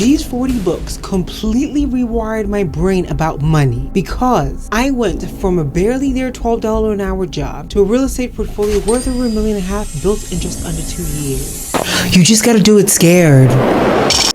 These 40 books completely rewired my brain about money because I went from a barely there $12 an hour job to a real estate portfolio worth over $1.5 million built in just under 2 years. You just gotta do it scared.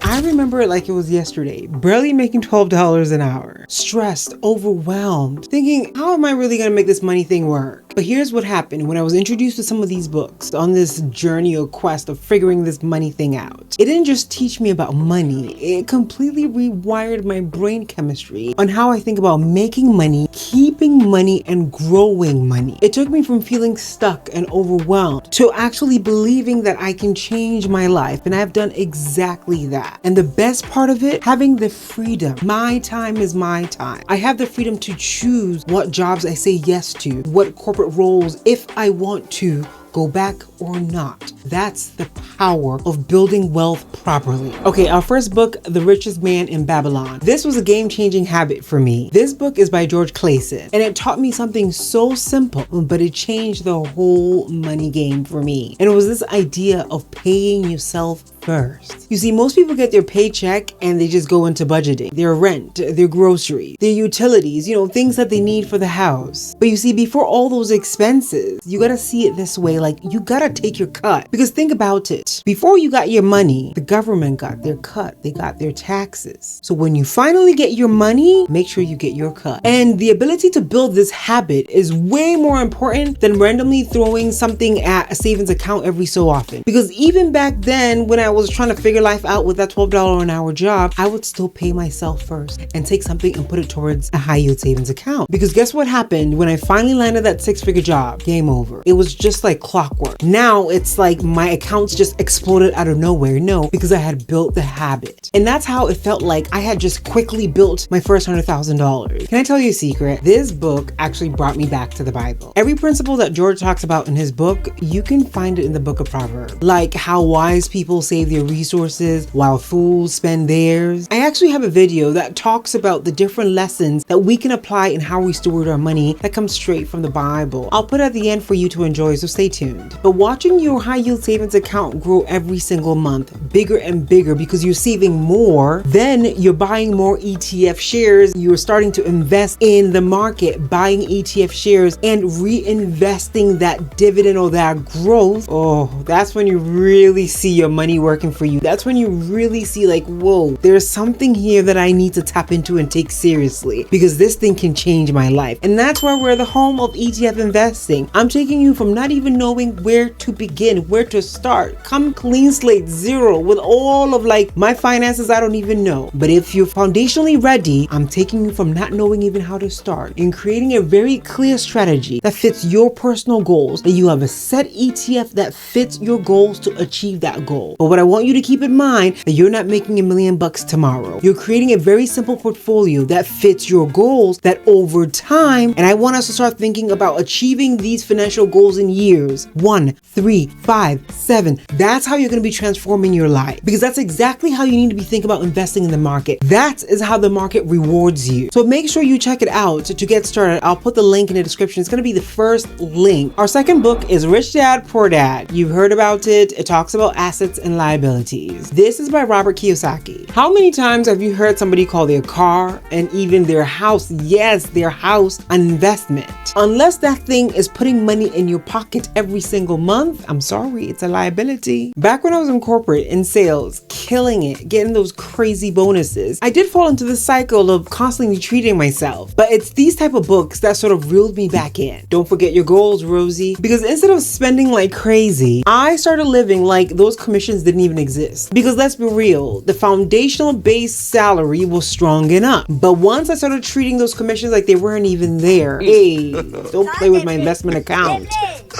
I remember it like it was yesterday, barely making $12 an hour, stressed, overwhelmed, thinking, how am I really gonna make this money thing work? But here's what happened when I was introduced to some of these books on this journey or quest of figuring this money thing out. It didn't just teach me about money, it completely rewired my brain chemistry on how I think about making money, keeping money, and growing money. It took me from feeling stuck and overwhelmed to actually believing that I can change my life, and I've done exactly that. And the best part of it, having the freedom. My time is my time. I have the freedom to choose what jobs I say yes to, what corporate roles, if I want to, go back or not. That's the power of building wealth properly. Okay, our first book, The Richest Man in Babylon. This was a game-changing habit for me. This book is by George Clayson, and it taught me something so simple, but it changed the whole money game for me. And it was this idea of paying yourself first. You see, most people get their paycheck and they just go into budgeting, their rent, their groceries, their utilities, things that they need for the house. But you see, before all those expenses, you gotta see it this way, like you gotta take your cut. Because think about it, before you got your money, the government got their cut, they got their taxes. So when you finally get your money, make sure you get your cut. And the ability to build this habit is way more important than randomly throwing something at a savings account every so often. Because even back then, when I was trying to figure life out with that $12 an hour job, I would still pay myself first and take something and put it towards a high yield savings account. Because guess what happened when I finally landed that 6-figure job? Game over. It was just like clockwork. Now it's like my accounts just exploded out of nowhere. No, because I had built the habit. And that's how it felt like I had just quickly built my first $100,000. Can I tell you a secret? This book actually brought me back to the Bible. Every principle that George talks about in his book, you can find it in the book of Proverbs. Like how wise people save their resources while fools spend theirs. I actually have a video that talks about the different lessons that we can apply in how we steward our money that comes straight from the Bible. I'll put it at the end for you to enjoy, so stay tuned. But watching your high yield savings account grow every single month, bigger and bigger, because you're saving more, then you're buying more ETF shares, you're starting to invest in the market, buying ETF shares and reinvesting that dividend or that growth. Oh, that's when you really see your money working for you. That's when you really see like, whoa, there's something here that I need to tap into and take seriously, because this thing can change my life. And that's why we're the home of ETF investing. I'm taking you from not even knowing where to begin, where to start, come clean slate, zero, with all of like my finances I don't even know. But if you're foundationally ready, I'm taking you from not knowing even how to start and creating a very clear strategy that fits your personal goals, that you have a set ETF that fits your goals to achieve that goal. But what I want you to keep in mind, that you're not making $1 million tomorrow. You're creating a very simple portfolio that fits your goals, that over time, and I want us to start thinking about achieving these financial goals in years 1, 3, 5, 7. That's how you're going to be transforming your life, because that's exactly how you need to be thinking about investing in the market. That is how the market rewards you. So make sure you check it out to get started. I'll put the link in the description. It's going to be the first link. Our second book is Rich Dad, Poor Dad. You've heard about it. It talks about assets and liabilities. This is by Robert Kiyosaki. How many times have you heard somebody call their car and even their house, yes, their house, an investment? Unless that thing is putting money in your pocket every single month, I'm sorry, it's a liability. Back when I was in corporate, in sales, killing it, getting those crazy bonuses, I did fall into the cycle of constantly treating myself. But it's these type of books that sort of reeled me back in. Don't forget your goals, Rozy. Because instead of spending like crazy, I started living like those commissions didn't even exist. Because let's be real, the foundational base salary was strong enough. But once I started treating those commissions like they weren't even there, hey, don't play with my investment account.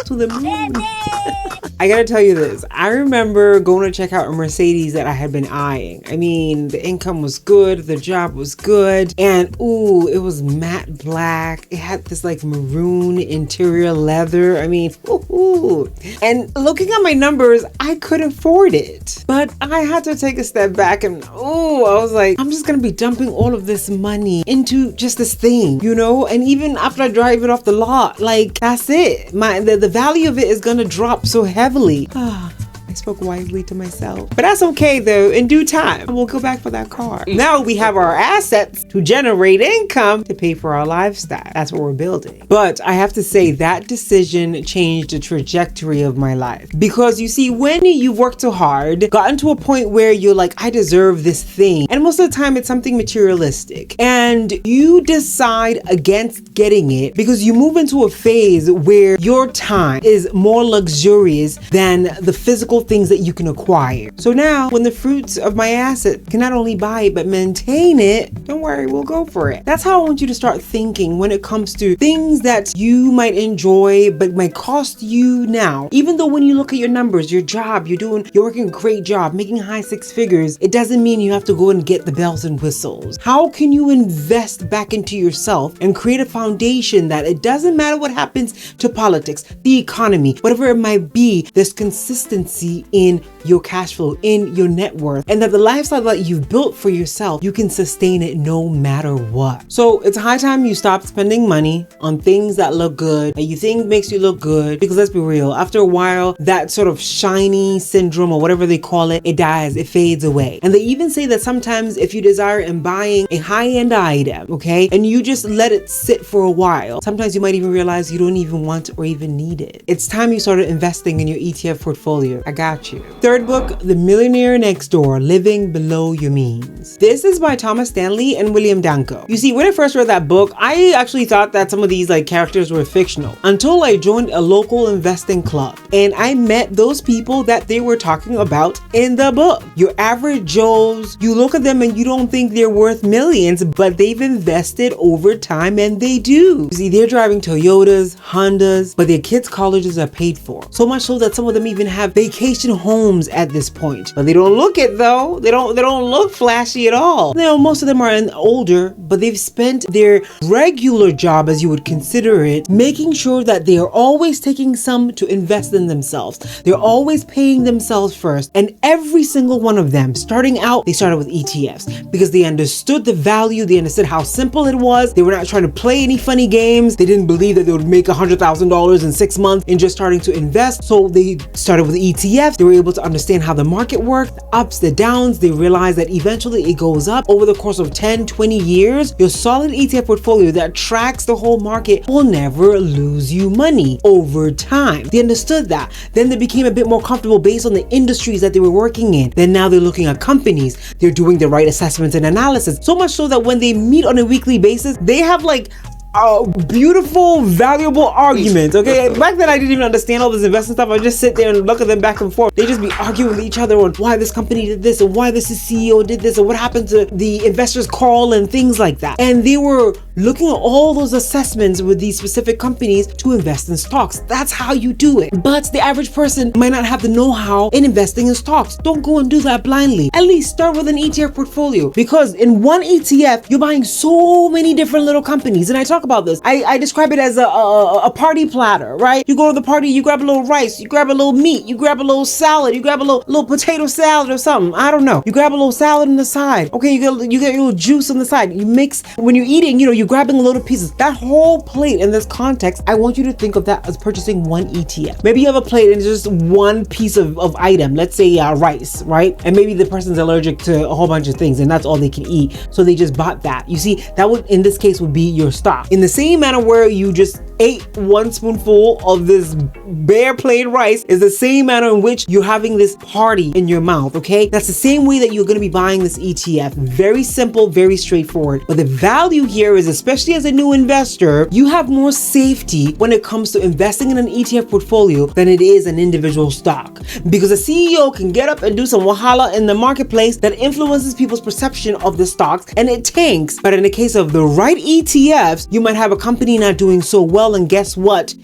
To the moon. I gotta tell you this. I remember going to check out a Mercedes that I had been eyeing. I mean, the income was good, the job was good, and ooh, it was matte black. It had this like maroon interior leather. I mean, ooh. And looking at my numbers, I couldn't afford it. But I had to take a step back and I was like, I'm just gonna be dumping all of this money into just this thing, And even after I drive it off the lot, like that's it. The value of it is gonna drop so heavily. I spoke wisely to myself. But that's okay though, in due time, we'll go back for that car. Now we have our assets to generate income to pay for our lifestyle. That's what we're building. But I have to say that decision changed the trajectory of my life. Because you see, when you've worked so hard, gotten to a point where you're like, I deserve this thing. And most of the time it's something materialistic. And you decide against getting it because you move into a phase where your time is more luxurious than the physical things that you can acquire. So now when the fruits of my asset can not only buy it, but maintain it, don't worry, we'll go for it. That's how I want you to start thinking when it comes to things that you might enjoy, but might cost you now. Even though when you look at your numbers, your job, you're working a great job, making high six figures, it doesn't mean you have to go and get the bells and whistles. How can you invest back into yourself and create a foundation that it doesn't matter what happens to politics, the economy, whatever it might be, there's consistency in your cash flow, in your net worth, and that the lifestyle that you've built for yourself, you can sustain it no matter what. So it's high time you stop spending money on things that look good, that you think makes you look good, because let's be real, after a while, that sort of shiny syndrome or whatever they call it, it dies, it fades away. And they even say that sometimes if you desire in buying a high-end item, okay, and you just let it sit for a while, sometimes you might even realize you don't even want or even need it. It's time you started investing in your ETF portfolio. I got you. Third book, The Millionaire Next Door, Living Below Your Means. This is by Thomas Stanley and William Danko. You see, when I first read that book, I actually thought that some of these characters were fictional until I joined a local investing club and I met those people that they were talking about in the book. Your average Joes, you look at them and you don't think they're worth millions, but they've invested over time and they do. You see, they're driving Toyotas, Hondas, but their kids' colleges are paid for. So much so that some of them even have vacation homes at this point. But they don't look it though. They don't look flashy at all. You know, most of them are older, but they've spent their regular job, as you would consider it, making sure that they are always taking some to invest in themselves. They're always paying themselves first. And every single one of them, starting out, they started with ETFs because they understood the value. They understood how simple it was. They were not trying to play any funny games. They didn't believe that they would make $100,000 in 6 months in just starting to invest. So they started with ETFs. They were able to understand how the market worked, the ups, the downs. They realized that eventually it goes up over the course of 10, 20 years. Your solid ETF portfolio that tracks the whole market will never lose you money over time. They understood that. Then they became a bit more comfortable based on the industries that they were working in. Then now they're looking at companies. They're doing the right assessments and analysis. So much so that when they meet on a weekly basis, they have beautiful, valuable arguments. Okay, back then I didn't even understand all this investment stuff. I just sit there and look at them back and forth. They just be arguing with each other on why this company did this and why this CEO did this and what happened to the investors call and things like that. And they were looking at all those assessments with these specific companies to invest in stocks. That's how you do it. But the average person might not have the know-how in investing in stocks. Don't go and do that blindly. At least start with an ETF portfolio, because in one ETF, you're buying so many different little companies. And I talk about this. I describe it as a party platter, right? You go to the party, you grab a little rice, you grab a little meat, you grab a little salad, you grab a little potato salad or something. I don't know. You grab a little salad on the side. Okay, you get your little juice on the side. You mix, when you're eating, you're grabbing a load of pieces. That whole plate in this context, I want you to think of that as purchasing one ETF. Maybe you have a plate and it's just one piece of item, let's say rice, right? And maybe the person's allergic to a whole bunch of things and that's all they can eat. So they just bought that. You see, that would, in this case, would be your stock. In the same manner where you just ate one spoonful of this bare plain rice is the same manner in which you're having this party in your mouth, okay? That's the same way that you're going to be buying this ETF. Very simple, very straightforward. But the value here is, especially as a new investor, you have more safety when it comes to investing in an ETF portfolio than it is an individual stock. Because a CEO can get up and do some wahala in the marketplace that influences people's perception of the stocks and it tanks. But in the case of the right ETFs, you might have a company not doing so well, and guess what?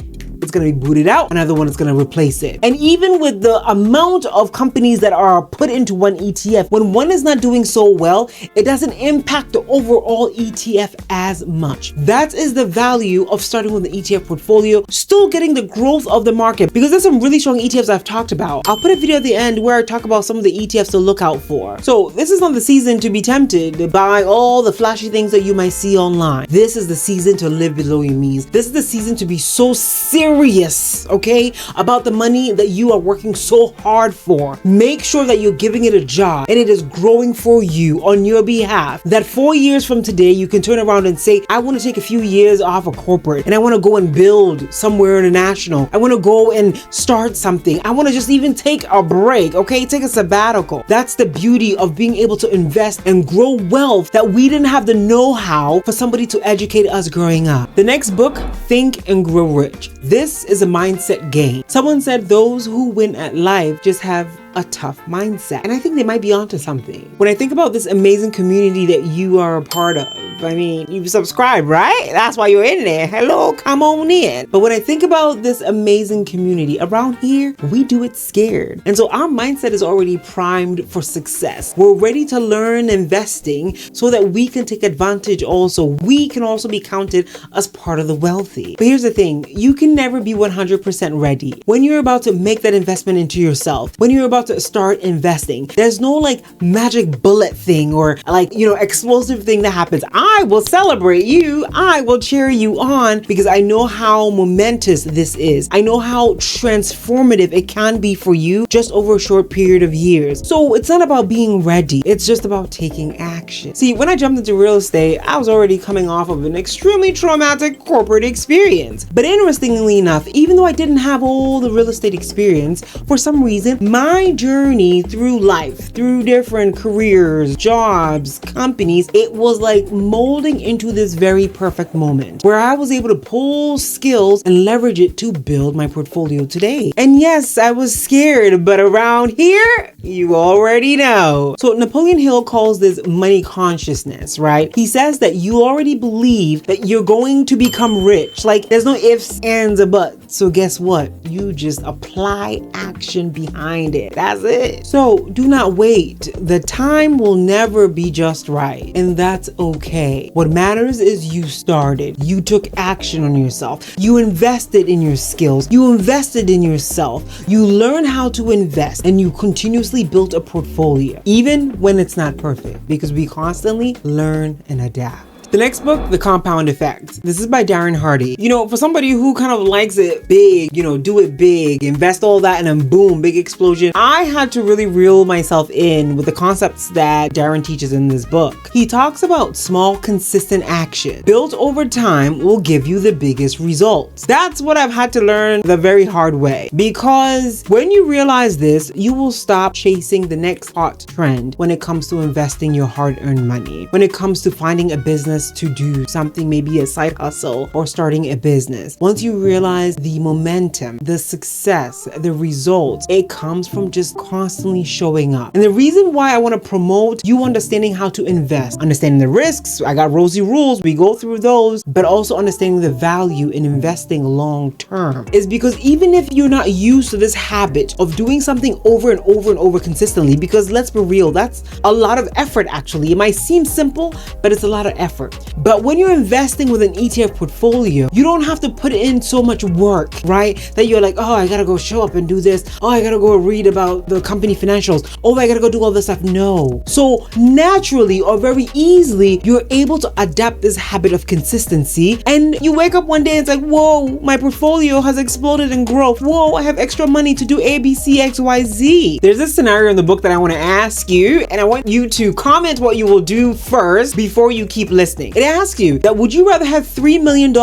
It's going to be booted out. Another one is going to replace it. And even with the amount of companies that are put into one ETF, when one is not doing so well, it doesn't impact the overall ETF as much. That is the value of starting with an ETF portfolio, still getting the growth of the market, because there's some really strong ETFs I've talked about. I'll put a video at the end where I talk about some of the ETFs to look out for. So this is not the season to be tempted by all the flashy things that you might see online. This is the season to live below your means. This is the season to be so serious serious, okay, about the money that you are working so hard for, make sure that you're giving it a job and it is growing for you on your behalf. That 4 years from today, you can turn around and say, I want to take a few years off of corporate and I want to go and build somewhere international. I want to go and start something. I want to just even take a break, okay? Take a sabbatical. That's the beauty of being able to invest and grow wealth that we didn't have the know-how for somebody to educate us growing up. The next book, Think and Grow Rich. This is a mindset game. Someone said those who win at life just have a tough mindset. And I think they might be onto something. When I think about this amazing community that you are a part of, I mean, you've subscribed, right? That's why you're in there. Hello, come on in. But when I think about this amazing community around here, we do it scared. And so our mindset is already primed for success. We're ready to learn investing so that we can take advantage also. We can also be counted as part of the wealthy. But here's the thing, you can never be 100% ready. When you're about to make that investment into yourself, when you're about to start investing, there's no like magic bullet thing or like, explosive thing that happens. I will celebrate you. I will cheer you on because I know how momentous this is. I know how transformative it can be for you just over a short period of years. So it's not about being ready. It's just about taking action. See, when I jumped into real estate, I was already coming off of an extremely traumatic corporate experience. But interestingly enough, even though I didn't have all the real estate experience, for some reason, my journey through life, through different careers, jobs, companies, it was like molding into this very perfect moment where I was able to pull skills and leverage it to build my portfolio today. And yes, I was scared, but around here, you already know. So Napoleon Hill calls this money consciousness, right? He says that you already believe that you're going to become rich. Like there's no ifs, ands, or buts. So guess what? You just apply action behind it. That's it. So do not wait. The time will never be just right. And that's okay. What matters is you started. You took action on yourself. You invested in your skills. You invested in yourself. You learn how to invest and you continuously built a portfolio, even when it's not perfect, because we constantly learn and adapt. The next book, The Compound Effect. This is by Darren Hardy. For somebody who kind of likes it big, do it big, invest all that and then boom, big explosion. I had to really reel myself in with the concepts that Darren teaches in this book. He talks about small, consistent action built over time will give you the biggest results. That's what I've had to learn the very hard way, because when you realize this, you will stop chasing the next hot trend when it comes to investing your hard-earned money, when it comes to finding a business to do something, maybe a side hustle or starting a business. Once you realize the momentum, the success, the results, it comes from just constantly showing up. And the reason why I want to promote you understanding how to invest, understanding the risks, I got Rozy rules, we go through those, but also understanding the value in investing long term is because even if you're not used to this habit of doing something over and over and over consistently, because let's be real, that's a lot of effort actually. It might seem simple, but it's a lot of effort. But when you're investing with an ETF portfolio, you don't have to put in so much work, right? That you're like, oh, I gotta go show up and do this. Oh, I gotta go read about the company financials. Oh, I gotta go do all this stuff. No. So naturally or very easily, you're able to adapt this habit of consistency. And you wake up one day and it's like, whoa, my portfolio has exploded in growth. Whoa, I have extra money to do A, B, C, X, Y, Z. There's this scenario in the book that I want to ask you, and I want you to comment what you will do first before you keep listening. It asks you that would you rather have $3 million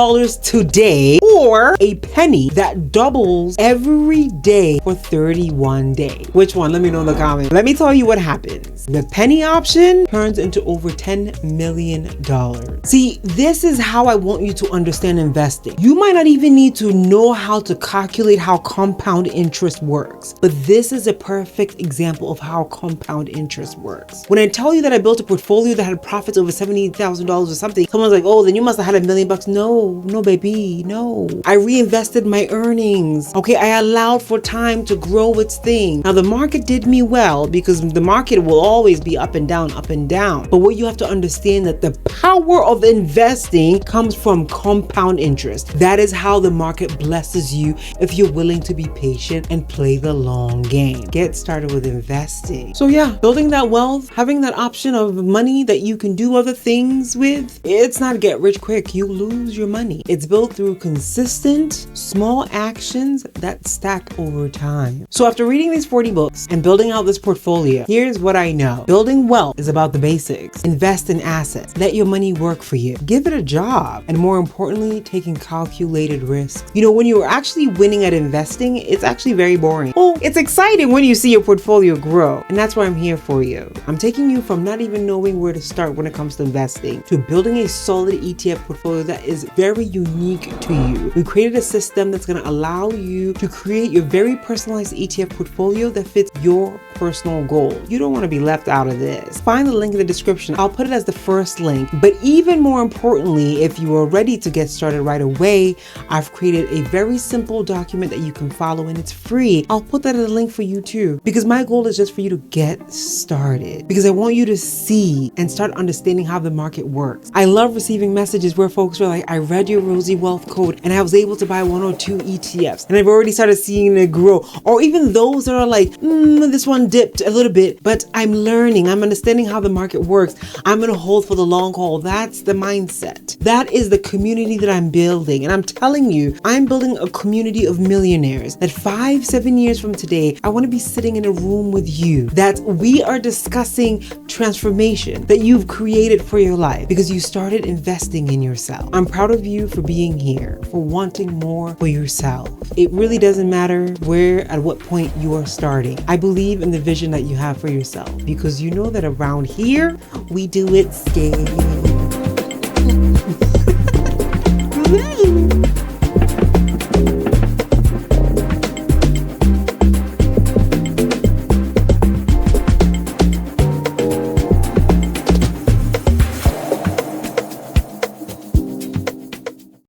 today or a penny that doubles every day for 31 days? Which one? Let me know in the comments. Let me tell you what happens. The penny option turns into over $10 million. See, this is how I want you to understand investing. You might not even need to know how to calculate how compound interest works, but this is a perfect example of how compound interest works. When I tell you that I built a portfolio that had profits over $70,000 or something, someone's like, oh, then you must have had $1 million. No, baby, no. I reinvested my earnings. Okay, I allowed for time to grow its thing. Now the market did me well because the market will always be up and down, up and down. But what you have to understand that the power of investing comes from compound interest. That is how the market blesses you if you're willing to be patient and play the long game. Get started with investing. So yeah, building that wealth, having that option of money that you can do other things with, with, it's not get rich quick. You lose your money. It's built through consistent, small actions that stack over time. So after reading these 40 books and building out this portfolio, here's what I know. Building wealth is about the basics. Invest in assets. Let your money work for you. Give it a job. And more importantly, taking calculated risks. You know, when you're actually winning at investing, it's actually very boring. Well, it's exciting when you see your portfolio grow. And that's why I'm here for you. I'm taking you from not even knowing where to start when it comes to investing to building a solid ETF portfolio that is very unique to you. We created a system that's going to allow you to create your very personalized ETF portfolio that fits your personal goals. You don't want to be left out of this. Find the link in the description. I'll put it as the first link. But even more importantly, if you are ready to get started right away, I've created a very simple document that you can follow and it's free. I'll put that as a link for you too, because my goal is just for you to get started, because I want you to see and start understanding how the market works. I love receiving messages where folks are like, I read your Rozy Wealth Code and I was able to buy 1 or 2 ETFs and I've already started seeing it grow. Or even those that are like, this one dipped a little bit, but I'm learning, I'm understanding how the market works. I'm going to hold for the long haul. That's the mindset. That is the community that I'm building. And I'm telling you, I'm building a community of millionaires that 5-7 years from today, I want to be sitting in a room with you, that we are discussing transformation that you've created for your life because you started investing in yourself. I'm proud of you for being here, for wanting more for yourself. It really doesn't matter where, at what point you are starting. I believe in the vision that you have for yourself because you know that around here, we do it scale.